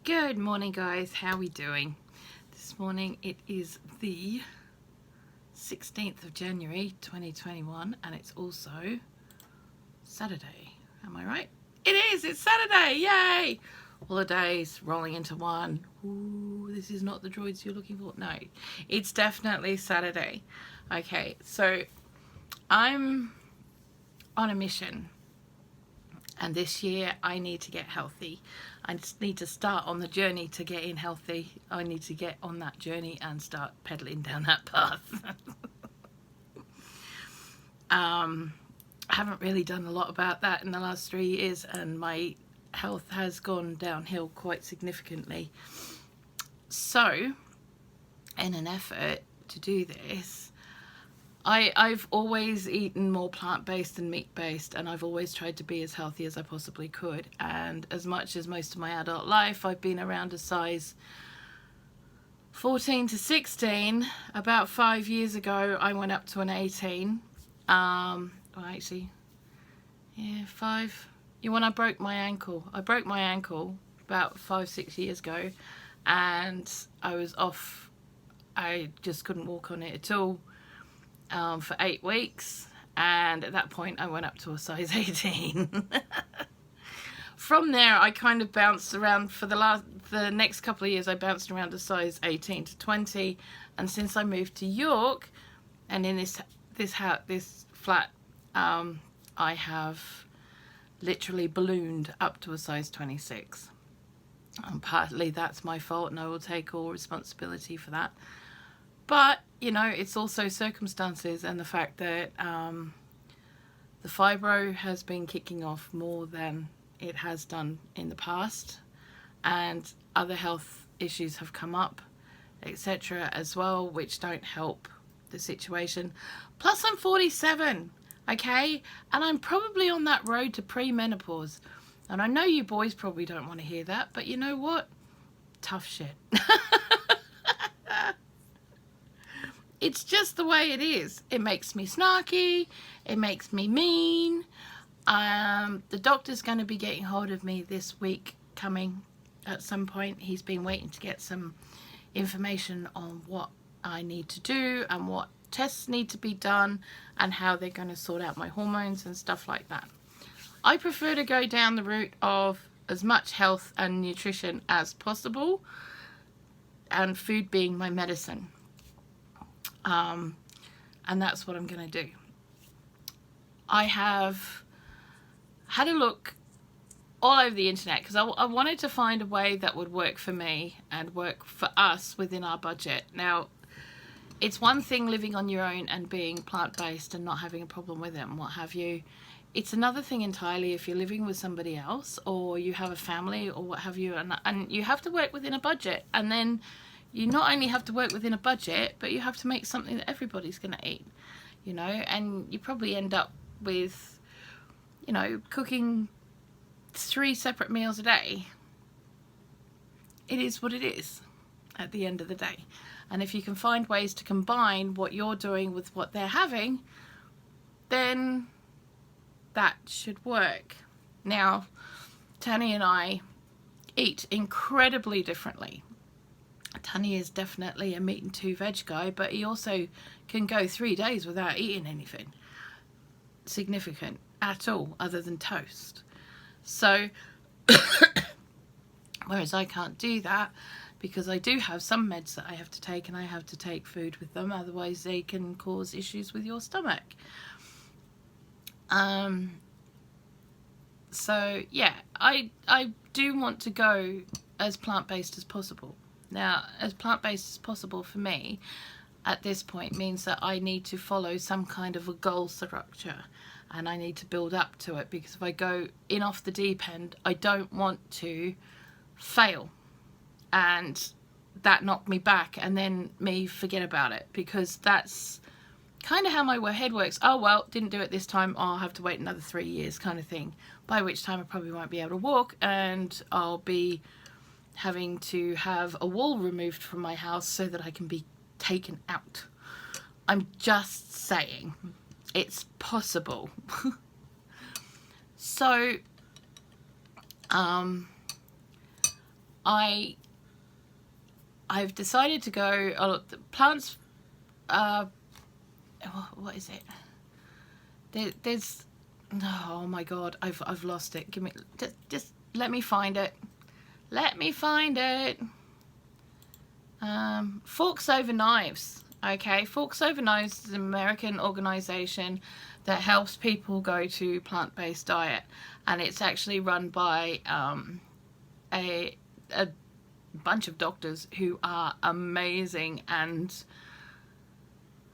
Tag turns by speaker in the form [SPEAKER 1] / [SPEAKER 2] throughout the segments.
[SPEAKER 1] Good morning, guys. How are we doing? This morning it is the 16th of January 2021 and it's also Saturday. Am I right? It is! It's Saturday! Yay! All the days rolling into one. Ooh, this is not the droids you're looking for. No, it's definitely Saturday. Okay, so I'm on a mission. And this year I need to get healthy. I just need to start on the journey to getting healthy. I need to get on that journey and start pedaling down that path. I haven't really done a lot about that in the last 3 years, and my health has gone downhill quite significantly. So, in an effort to do this, I've always eaten more plant-based than meat-based, and I've always tried to be as healthy as I possibly could. And as much as most of my adult life, I've been around a size 14 to 16. About 5 years ago, I went up to an 18. Well, actually, yeah, 5. When I broke my ankle. I broke my ankle about 5-6 years ago, and I was off. I just couldn't walk on it at all. For 8 weeks, and at that point I went up to a size 18. From there I kind of bounced around for the next couple of years. I bounced around a size 18 to 20, and since I moved to York and in this flat, I have literally ballooned up to a size 26, and partly that's my fault and I will take all responsibility for that. But, you know, it's also circumstances and the fact that the fibro has been kicking off more than it has done in the past, and other health issues have come up, etc. as well, which don't help the situation. Plus I'm 47, okay? And I'm probably on that road to pre-menopause. And I know you boys probably don't want to hear that, but you know what? Tough shit. It's just the way it is. It makes me snarky. It makes me mean. The doctor's going to be getting hold of me this week coming at some point. He's been waiting to get some information on what I need to do and what tests need to be done and how they're going to sort out my hormones and stuff like that. I prefer to go down the route of as much health and nutrition as possible, and food being my medicine. And that's what I'm going to do. I have had a look all over the internet because I wanted to find a way that would work for me and work for us within our budget. Now, it's one thing living on your own and being plant-based and not having a problem with it and what have you. It's another thing entirely if you're living with somebody else or you have a family or what have you, and you have to work within a budget. And then you not only have to work within a budget, but you have to make something that everybody's going to eat, you know, and you probably end up with, you know, cooking 3 separate meals a day. It is what it is at the end of the day. And if you can find ways to combine what you're doing with what they're having, then that should work. Now, Tanny and I eat incredibly differently. Tanny is definitely a meat and 2 veg guy, but he also can go 3 days without eating anything significant at all other than toast. So, whereas I can't do that because I do have some meds that I have to take, and I have to take food with them, otherwise they can cause issues with your stomach. So yeah, I do want to go as plant-based as possible. Now, as plant-based as possible for me at this point means that I need to follow some kind of a goal structure, and I need to build up to it, because if I go in off the deep end, I don't want to fail and that knock me back and then me forget about it, because that's kind of how my head works. Oh well, didn't do it this time, I'll have to wait another 3 years kind of thing, by which time I probably won't be able to walk and I'll be having to have a wall removed from my house so that I can be taken out. I'm just saying, it's possible. So I've decided to go plants. What is it? There's oh my god, I've lost it. Give me just let me find it. Let me find it. Forks Over Knives. Okay, Forks Over Knives is an American organization that helps people go to plant-based diet, and it's actually run by a bunch of doctors who are amazing, and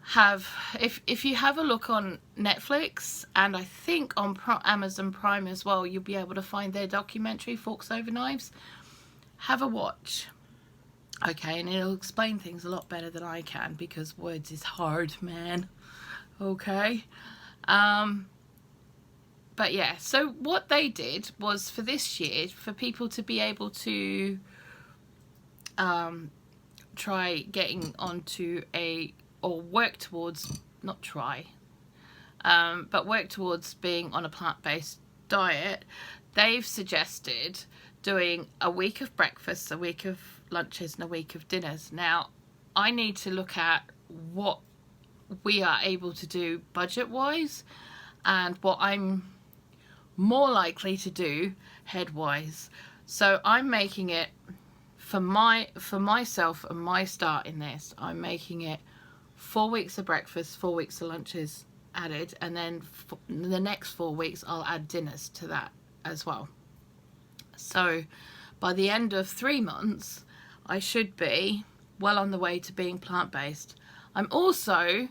[SPEAKER 1] have, if you have a look on Netflix and I think on Amazon Prime as well, you'll be able to find their documentary Forks Over Knives. Have a watch. Okay, and it'll explain things a lot better than I can, because words is hard, man. Okay. But yeah, so what they did was, for this year, for people to be able to try getting onto or work towards, not try, but work towards being on a plant-based diet, they've suggested doing a week of breakfasts, a week of lunches, and a week of dinners. Now, I need to look at what we are able to do budget-wise, and what I'm more likely to do head-wise. So I'm making it, for myself and my start in this, I'm making it 4 weeks of breakfast, 4 weeks of lunches added, and then the next 4 weeks I'll add dinners to that as well. So by the end of 3 months, I should be well on the way to being plant-based. I'm also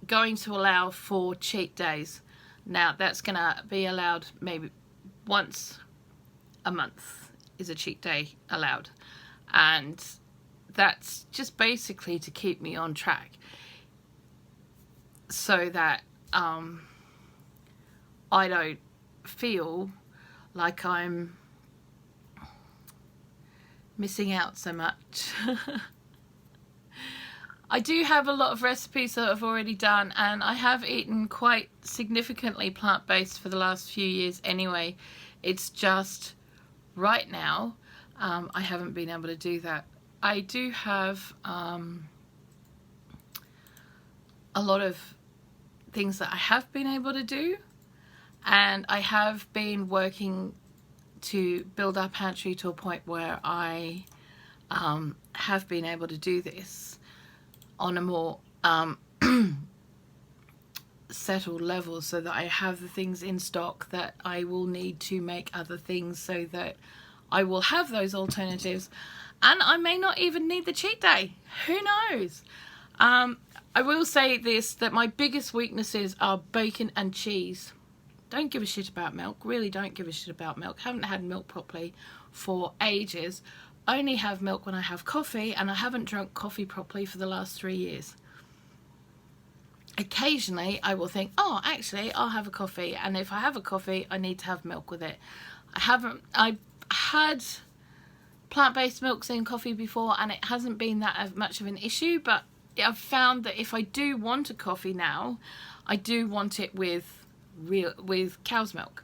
[SPEAKER 1] going to allow for cheat days. Now, that's going to be allowed maybe once a month is a cheat day allowed. And that's just basically to keep me on track, so that I don't feel like I'm missing out so much. I do have a lot of recipes that I've already done, and I have eaten quite significantly plant-based for the last few years anyway. It's just right now I haven't been able to do that. I do have a lot of things that I have been able to do, and I have been working to build our pantry to a point where I have been able to do this on a more settled level, so that I have the things in stock that I will need to make other things, so that I will have those alternatives, and I may not even need the cheat day. Who knows? I will say this, that my biggest weaknesses are bacon and cheese. Don't give a shit about milk. Really don't give a shit about milk. Haven't had milk properly for ages. Only have milk when I have coffee, and I haven't drunk coffee properly for the last 3 years. Occasionally I will think, oh, actually I'll have a coffee, and if I have a coffee I need to have milk with it. I've had plant-based milks in coffee before, and it hasn't been that much of an issue, but I've found that if I do want a coffee now, I do want it with cow's milk.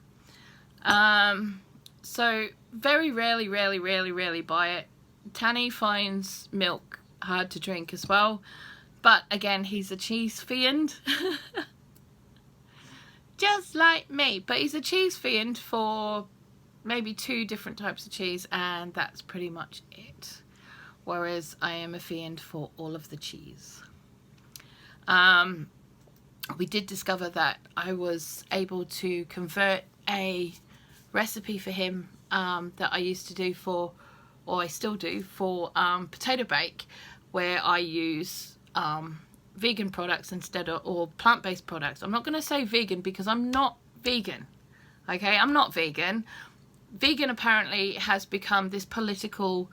[SPEAKER 1] So very rarely buy it. Tanny finds milk hard to drink as well, but again, he's a cheese fiend. Just like me, but he's a cheese fiend for maybe 2 different types of cheese, and that's pretty much it. Whereas I am a fiend for all of the cheese. We did discover that I was able to convert a recipe for him that I used to do for, or I still do, for potato bake, where I use vegan products instead of, or plant-based products. I'm not going to say vegan because I'm not vegan. Okay, I'm not vegan. Vegan apparently has become this political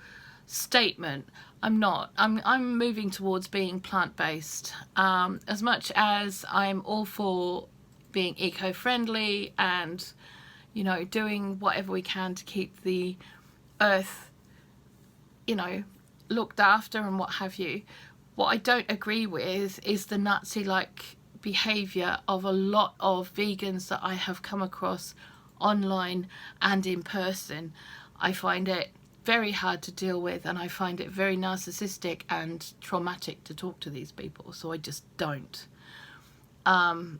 [SPEAKER 1] statement. I'm not. I'm moving towards being plant-based. As much as I'm all for being eco-friendly and, you know, doing whatever we can to keep the earth, you know, looked after and what have you. What I don't agree with is the Nazi-like behaviour of a lot of vegans that I have come across online and in person, I find it very hard to deal with, and I find it very narcissistic and traumatic to talk to these people, so I just don't. And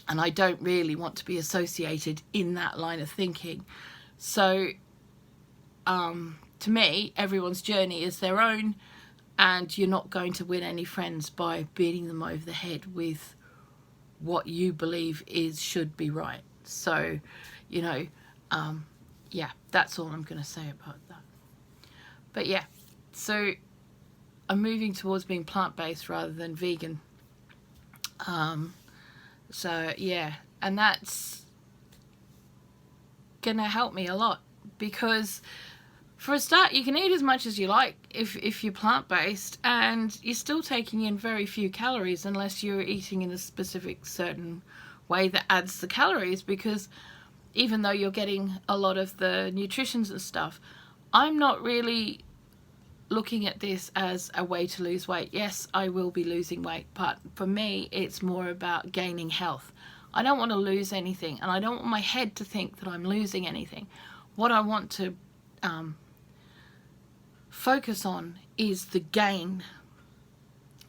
[SPEAKER 1] I don't really want to be associated in that line of thinking. So to me, everyone's journey is their own, and you're not going to win any friends by beating them over the head with what you believe should be right. So, you know, yeah, that's all I'm going to say about that. But yeah, so I'm moving towards being plant-based rather than vegan. So yeah, and that's gonna help me a lot, because for a start, you can eat as much as you like if you're plant-based, and you're still taking in very few calories unless you're eating in a specific certain way that adds the calories, because even though you're getting a lot of the nutritions and stuff, I'm not really looking at this as a way to lose weight. Yes, I will be losing weight, but for me, it's more about gaining health. I don't want to lose anything, and I don't want my head to think that I'm losing anything. What I want to focus on is the gain,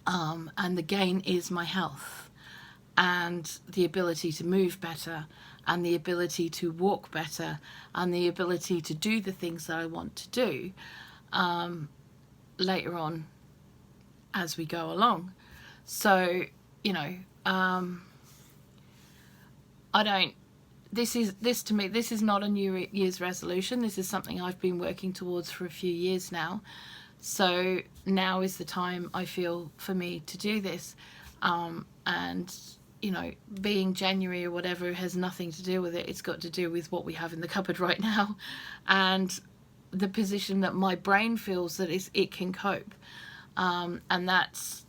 [SPEAKER 1] and the gain is my health and the ability to move better, and the ability to walk better, and the ability to do the things that I want to do later on as we go along. So, you know, this to me, this is not a New Year's resolution. This is something I've been working towards for a few years now. So now is the time, I feel, for me to do this. And, you know, being January or whatever has nothing to do with it. It's got to do with what we have in the cupboard right now, and the position that my brain feels that it can cope. And that's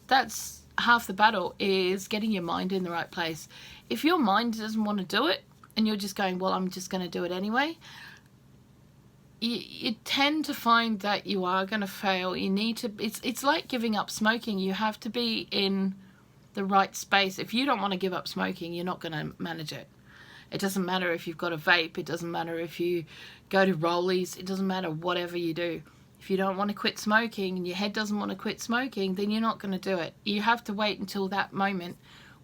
[SPEAKER 1] half the battle, is getting your mind in the right place. If your mind doesn't want to do it, and you're just going, well, I'm just going to do it anyway, you tend to find that you are going to fail. You need to, it's like giving up smoking. You have to be in the right space. If you don't want to give up smoking, you're not going to manage it. It doesn't matter if you've got a vape. It doesn't matter if you go to rollies. It doesn't matter whatever you do. If you don't want to quit smoking and your head doesn't want to quit smoking, then you're not going to do it. You have to wait until that moment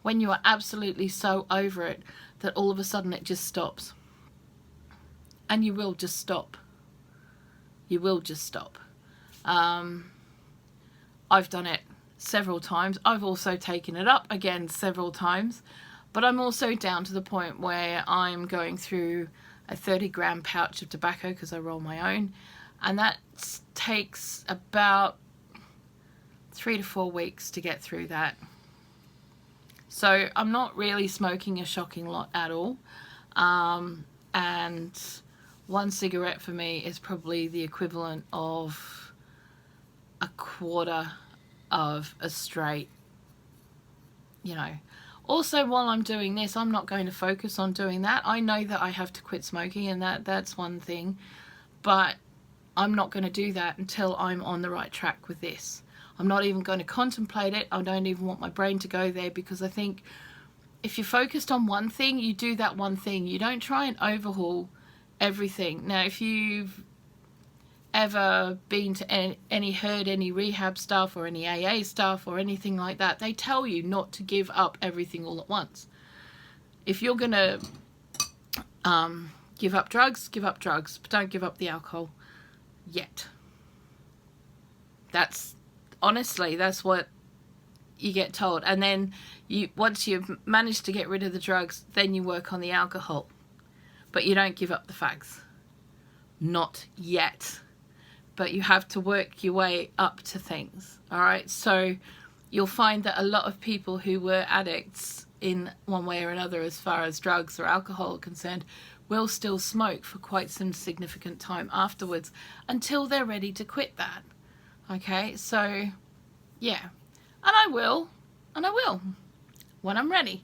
[SPEAKER 1] when you are absolutely so over it that all of a sudden it just stops. And you will just stop. You will just stop. I've done it several times. I've also taken it up again several times. But I'm also down to the point where I'm going through a 30-gram pouch of tobacco, because I roll my own. And that takes about 3 to 4 weeks to get through that. So I'm not really smoking a shocking lot at all. And one cigarette for me is probably the equivalent of a quarter of a straight, you know. Also, while I'm doing this, I'm not going to focus on doing that. I know that I have to quit smoking, and that's one thing. But I'm not going to do that until I'm on the right track with this. I'm not even going to contemplate it. I don't even want my brain to go there, because I think if you're focused on one thing, you do that one thing. You don't try and overhaul everything. Now, if you've ever been to heard any rehab stuff or any AA stuff or anything like that, they tell you not to give up everything all at once. If you're going to give up drugs, but don't give up the alcohol yet. Honestly, that's what you get told. And then once you've managed to get rid of the drugs, then you work on the alcohol. But you don't give up the fags. Not yet. But you have to work your way up to things. All right? So you'll find that a lot of people who were addicts in one way or another, as far as drugs or alcohol are concerned, will still smoke for quite some significant time afterwards, until they're ready to quit that. Okay? So, yeah. And I will when I'm ready.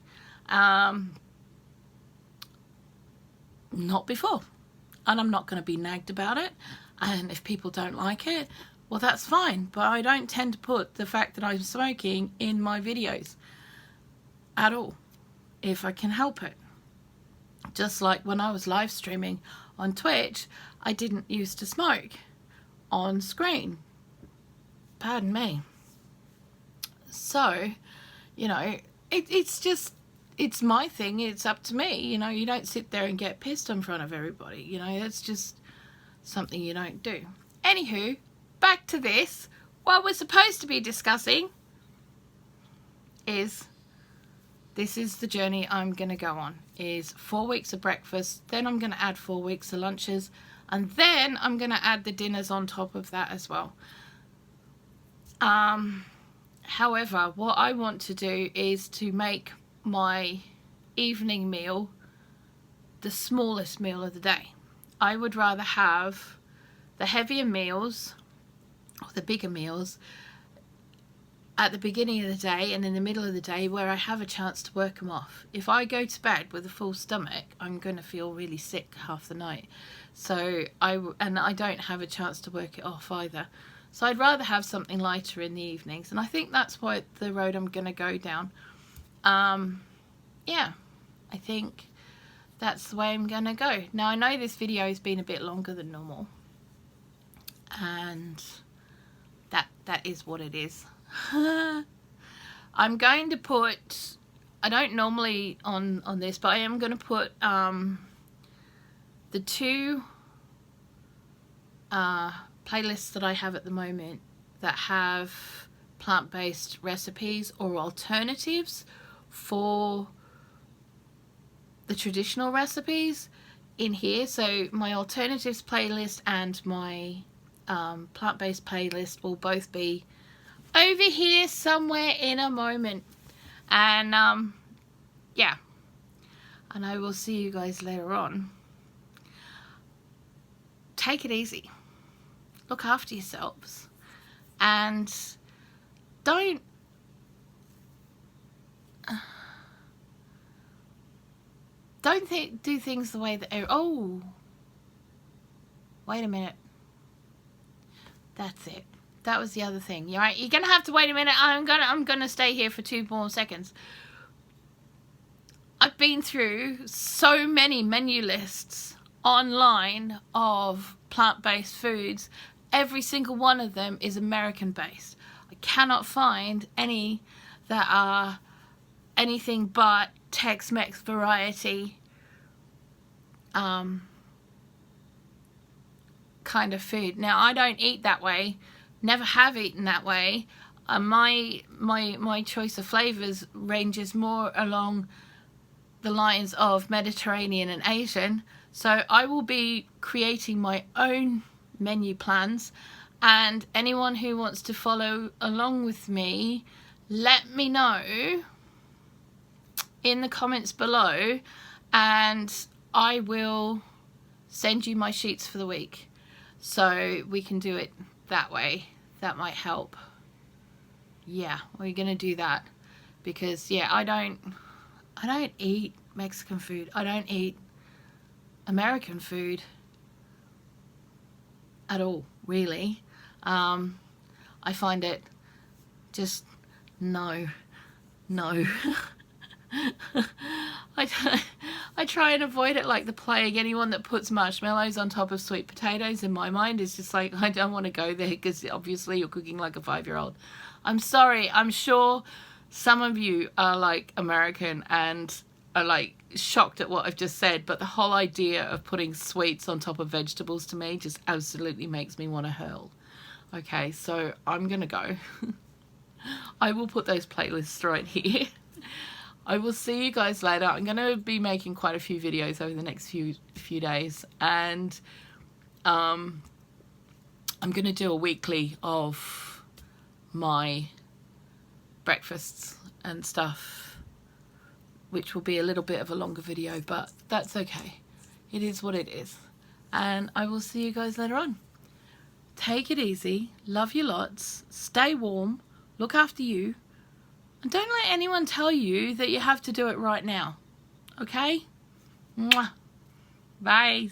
[SPEAKER 1] Not before. And I'm not going to be nagged about it. And if people don't like it, well, that's fine. But I don't tend to put the fact that I'm smoking in my videos at all, if I can help it. Just like when I was live streaming on Twitch, I didn't used to smoke on screen. Pardon me. So, you know, it's my thing. It's up to me. You know, you don't sit there and get pissed in front of everybody. You know, that's just something you don't do. Anywho, back to this. What we're supposed to be discussing is, this is the journey I'm going to go on, is 4 weeks of breakfast, then I'm going to add 4 weeks of lunches, and then I'm going to add the dinners on top of that as well. However, what I want to do is to make my evening meal the smallest meal of the day. I would rather have the heavier meals, or the bigger meals, at the beginning of the day and in the middle of the day, where I have a chance to work them off. If I go to bed with a full stomach, I'm going to feel really sick half the night. So I don't have a chance to work it off either. So I'd rather have something lighter in the evenings, and I think that's what the road I'm going to go down. Yeah, I think that's the way I'm going to go. Now, I know this video has been a bit longer than normal, and that is what it is. I'm going to put, I don't normally on this, but I am going to put the two playlists that I have at the moment that have plant-based recipes or alternatives for the traditional recipes in here. So my alternatives playlist and my plant-based playlist will both be over here somewhere in a moment. And yeah, and I will see you guys later on. Take it easy, look after yourselves, and don't do things the way that, oh, wait a minute, that's it. That was the other thing. You're right. You're gonna have to wait a minute. I'm gonna stay here for 2 more seconds. I've been through so many menu lists online of plant-based foods. Every single one of them is American-based. I cannot find any that are anything but Tex-Mex variety kind of food. Now, I don't eat that way. Never have eaten that way. My choice of flavors ranges more along the lines of Mediterranean and Asian. So I will be creating my own menu plans, and anyone who wants to follow along with me, let me know in the comments below, and I will send you my sheets for the week so we can do it that way. That might help. Yeah, we're gonna do that, because yeah, I don't eat Mexican food. I don't eat American food at all, really. I find it just no. I try and avoid it like the plague. Anyone that puts marshmallows on top of sweet potatoes, in my mind, is just like, I don't want to go there, because obviously you're cooking like a 5-year-old. I'm sorry, I'm sure some of you are like American and are like shocked at what I've just said, but the whole idea of putting sweets on top of vegetables to me just absolutely makes me want to hurl. Okay, so I'm gonna go. I will put those playlists right here. I will see you guys later. I'm going to be making quite a few videos over the next few days, and I'm going to do a weekly of my breakfasts and stuff, which will be a little bit of a longer video, but that's okay. It is what it is. And I will see you guys later on. Take it easy. Love you lots. Stay warm. Look after you. And don't let anyone tell you that you have to do it right now. Okay? Mwah. Bye.